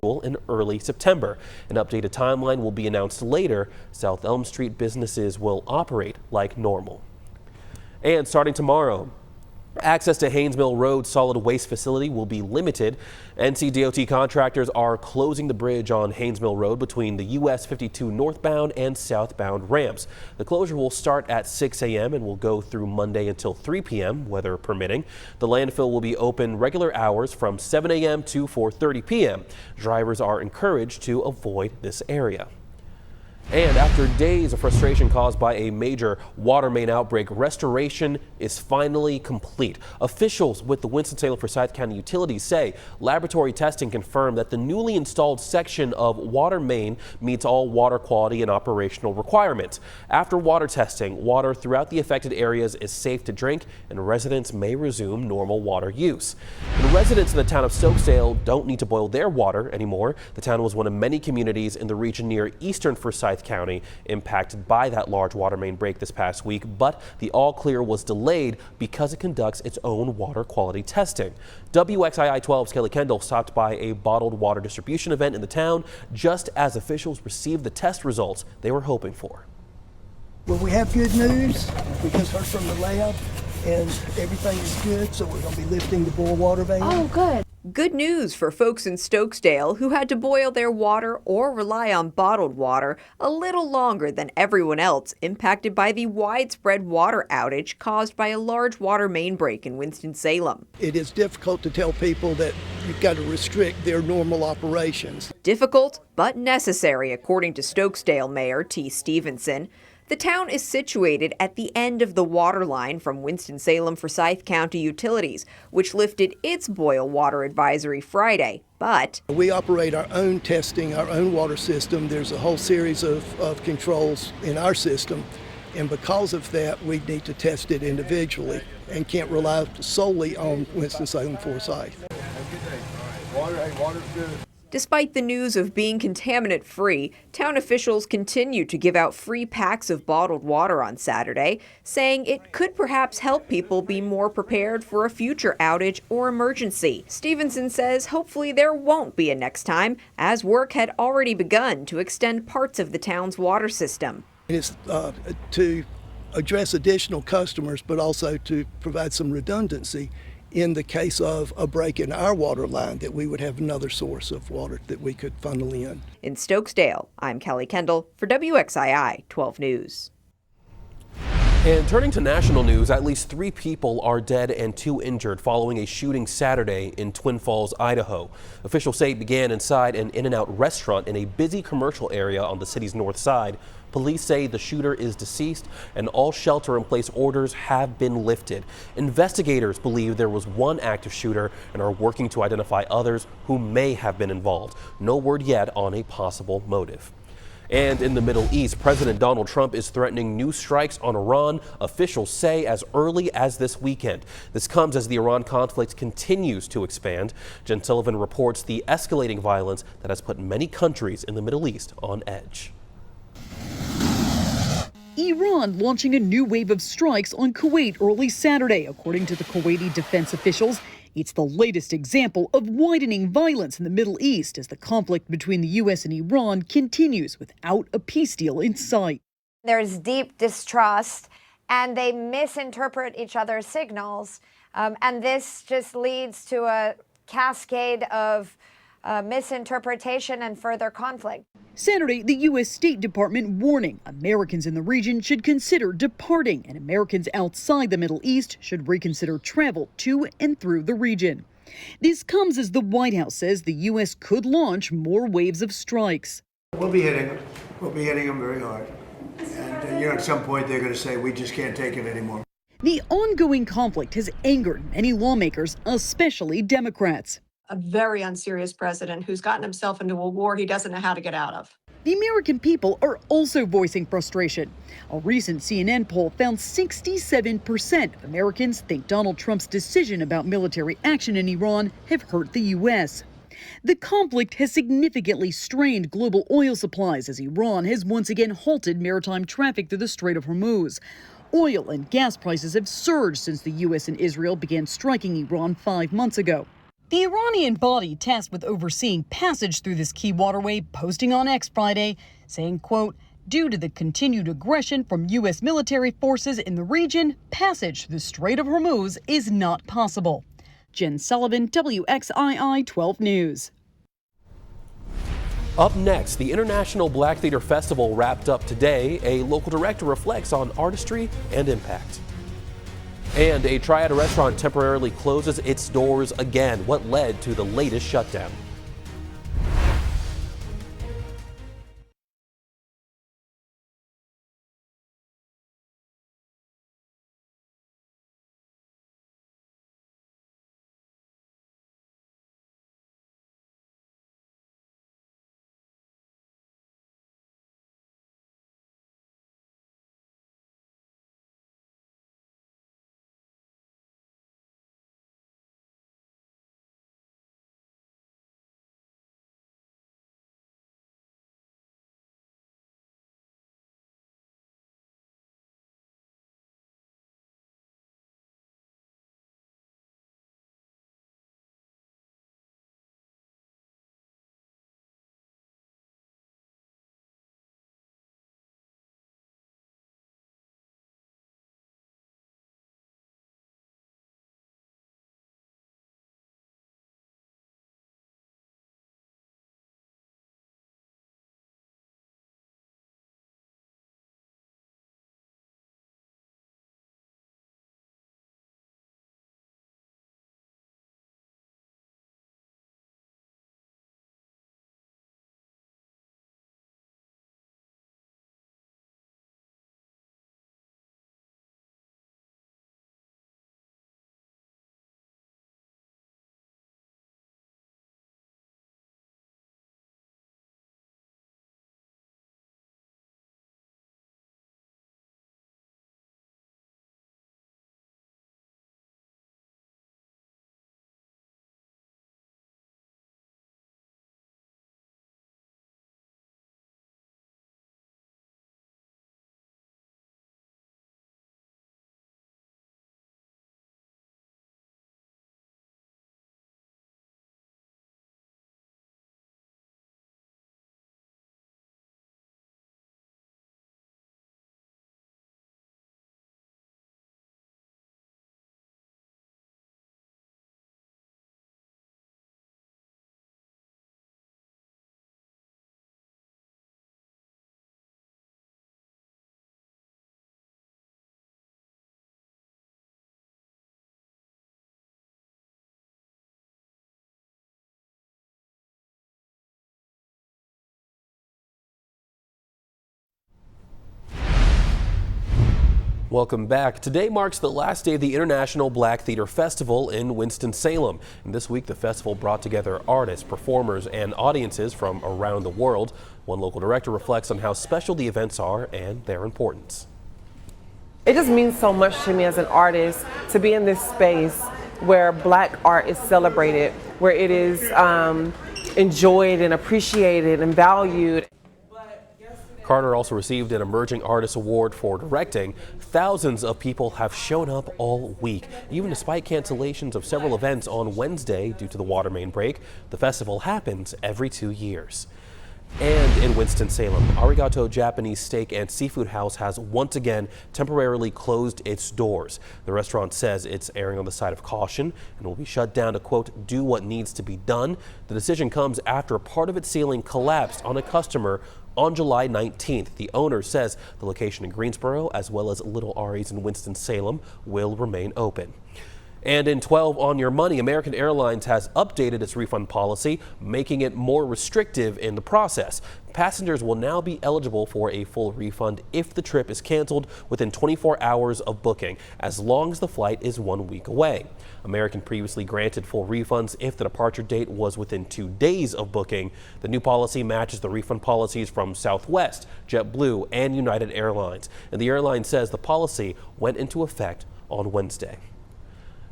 in early September. An updated timeline will be announced later. South Elm Street businesses will operate like normal. And starting tomorrow, access to Haynes Mill Road solid waste facility will be limited. NCDOT contractors are closing the bridge on Haynes Mill Road between the US 52 northbound and southbound ramps. The closure will start at 6 a.m. and will go through Monday until 3 p.m. weather permitting. The landfill will be open regular hours from 7 a.m. to 4:30 p.m. Drivers are encouraged to avoid this area. And after days of frustration caused by a major water main outbreak, restoration is finally complete. Officials with the Winston-Salem Forsyth County Utilities say laboratory testing confirmed that the newly installed section of water main meets all water quality and operational requirements. After water testing, water throughout the affected areas is safe to drink and residents may resume normal water use. And residents in the town of Stokesdale don't need to boil their water anymore. The town was one of many communities in the region near eastern Forsyth County impacted by that large water main break this past week, but the all clear was delayed because it conducts its own water quality testing. WXII 12's Kelly Kendall stopped by a bottled water distribution event in the town just as officials received the test results they were hoping for. Well, we have good news. We just heard from the lab and everything is good, so we're going to be lifting the boil water ban. Oh, good. Good news for folks in Stokesdale who had to boil their water or rely on bottled water a little longer than everyone else impacted by the widespread water outage caused by a large water main break in Winston-Salem. It is difficult to tell people that you've got to restrict their normal operations. Difficult, but necessary, according to Stokesdale Mayor T. Stevenson. The town is situated at the end of the water line from Winston-Salem Forsyth County Utilities, which lifted its boil water advisory Friday. But we operate our own testing, our own water system. There's a whole series of controls in our system. And because of that, we need to test it individually and can't rely solely on Winston-Salem Forsyth. Water's good. Despite the news of being contaminant-free, town officials continue to give out free packs of bottled water on Saturday, saying it could perhaps help people be more prepared for a future outage or emergency. Stevenson says hopefully there won't be a next time, as work had already begun to extend parts of the town's water system. It's to address additional customers, but also to provide some redundancy in the case of a break in our water line, that we would have another source of water that we could funnel in. In Stokesdale, I'm Kelly Kendall for WXII 12 News. And turning to national news, at least 3 people are dead and 2 injured following a shooting Saturday in Twin Falls, Idaho. Officials say it began inside an In-N-Out restaurant in a busy commercial area on the city's north side. Police say the shooter is deceased and all shelter-in-place orders have been lifted. Investigators believe there was one active shooter and are working to identify others who may have been involved. No word yet on a possible motive. And in the Middle East, President Donald Trump is threatening new strikes on Iran, officials say as early as this weekend. This comes as the Iran conflict continues to expand. Jen Sullivan reports the escalating violence that has put many countries in the Middle East on edge. Iran launching a new wave of strikes on Kuwait early Saturday, according to the Kuwaiti defense officials. It's the latest example of widening violence in the Middle East as the conflict between the U.S. and Iran continues without a peace deal in sight. There's deep distrust, and they misinterpret each other's signals, and this just leads to a cascade of misinterpretation and further conflict. Saturday, the U.S. State Department warning Americans in the region should consider departing, and Americans outside the Middle East should reconsider travel to and through the region. This comes as the White House says the U.S. could launch more waves of strikes. We'll be hitting them. We'll be hitting them very hard. And, at some point they're going to say, we just can't take it anymore. The ongoing conflict has angered many lawmakers, especially Democrats. A very unserious president who's gotten himself into a war he doesn't know how to get out of. The American people are also voicing frustration. A recent CNN poll found 67% of Americans think Donald Trump's decision about military action in Iran have hurt the U.S. The conflict has significantly strained global oil supplies as Iran has once again halted maritime traffic through the Strait of Hormuz. Oil and gas prices have surged since the U.S. and Israel began striking Iran 5 months ago. The Iranian body tasked with overseeing passage through this key waterway posting on X Friday, saying, quote, due to the continued aggression from U.S. military forces in the region, passage through the Strait of Hormuz is not possible. Jen Sullivan, WXII 12 News. Up next, the International Black Theater Festival wrapped up today. A local director reflects on artistry and impact. And a Triad restaurant temporarily closes its doors again. What led to the latest shutdown? Welcome back. Today marks the last day of the International Black Theater Festival in Winston-Salem. And this week, the festival brought together artists, performers, and audiences from around the world. One local director reflects on how special the events are and their importance. It just means so much to me as an artist to be in this space where Black art is celebrated, where it is enjoyed and appreciated and valued. Carter also received an Emerging Artist Award for directing. Thousands of people have shown up all week. Even despite cancellations of several events on Wednesday due to the water main break, the festival happens every 2 years. And in Winston-Salem, Arigato Japanese Steak and Seafood House has once again temporarily closed its doors. The restaurant says it's erring on the side of caution and will be shut down to, quote, do what needs to be done. The decision comes after a part of its ceiling collapsed on a customer on July 19th. The owner says the location in Greensboro, as well as Little Ari's in Winston-Salem, will remain open. And in 12 on your money, American Airlines has updated its refund policy, making it more restrictive in the process. Passengers will now be eligible for a full refund if the trip is canceled within 24 hours of booking, as long as the flight is 1 week away. American previously granted full refunds if the departure date was within 2 days of booking. The new policy matches the refund policies from Southwest, JetBlue, and United Airlines. And the airline says the policy went into effect on Wednesday.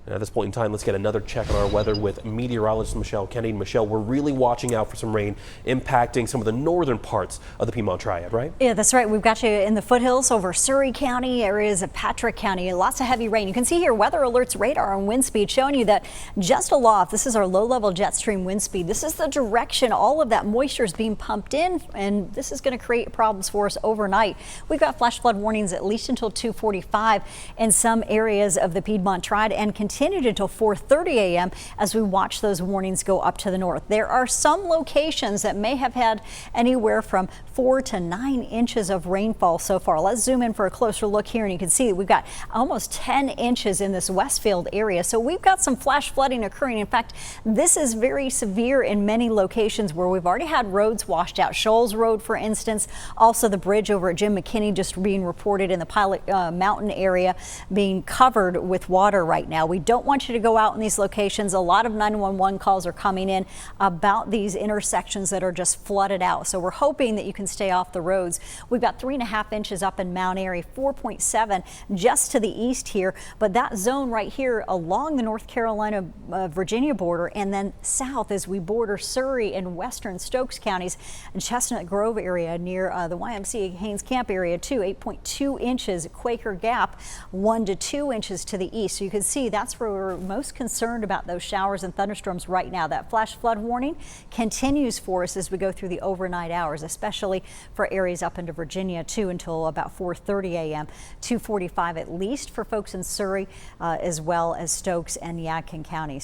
And at this point in time, let's get another check on our weather with meteorologist Michelle Kennedy. Michelle, we're really watching out for some rain impacting some of the northern parts of the Piedmont Triad, right? Yeah, that's right. We've got you in the foothills over Surrey County, areas of Patrick County. Lots of heavy rain. You can see here weather alerts radar and wind speed showing you that just aloft. This is our low-level jet stream wind speed. This is the direction all of that moisture is being pumped in, and this is going to create problems for us overnight. We've got flash flood warnings at least until 2:45 in some areas of the Piedmont Triad and continued until 4:30 a.m. as we watch those warnings go up to the north. There are some locations that may have had anywhere from 4 to 9 inches of rainfall so far. Let's zoom in for a closer look here, and you can see that we've got almost 10 inches in this Westfield area. So we've got some flash flooding occurring. In fact, this is very severe in many locations where we've already had roads washed out. Shoals Road, for instance, also the bridge over at Jim McKinney just being reported in the Pilot Mountain area being covered with water right now. We don't want you to go out in these locations. A lot of 911 calls are coming in about these intersections that are just flooded out. So we're hoping that you can stay off the roads. We've got 3.5 inches up in Mount Airy, 4.7 just to the east here. But that zone right here along the North Carolina Virginia border and then south as we border Surrey and western Stokes counties and Chestnut Grove area near the YMCA Haynes Camp area too. 8.2 inches. Quaker Gap 1 to 2 inches to the east. So you can see that's where we're most concerned about those showers and thunderstorms right now. That flash flood warning continues for us as we go through the overnight hours, especially for areas up into Virginia too until about 4:30 a.m. 2:45 at least for folks in Surrey as well as Stokes and Yadkin counties.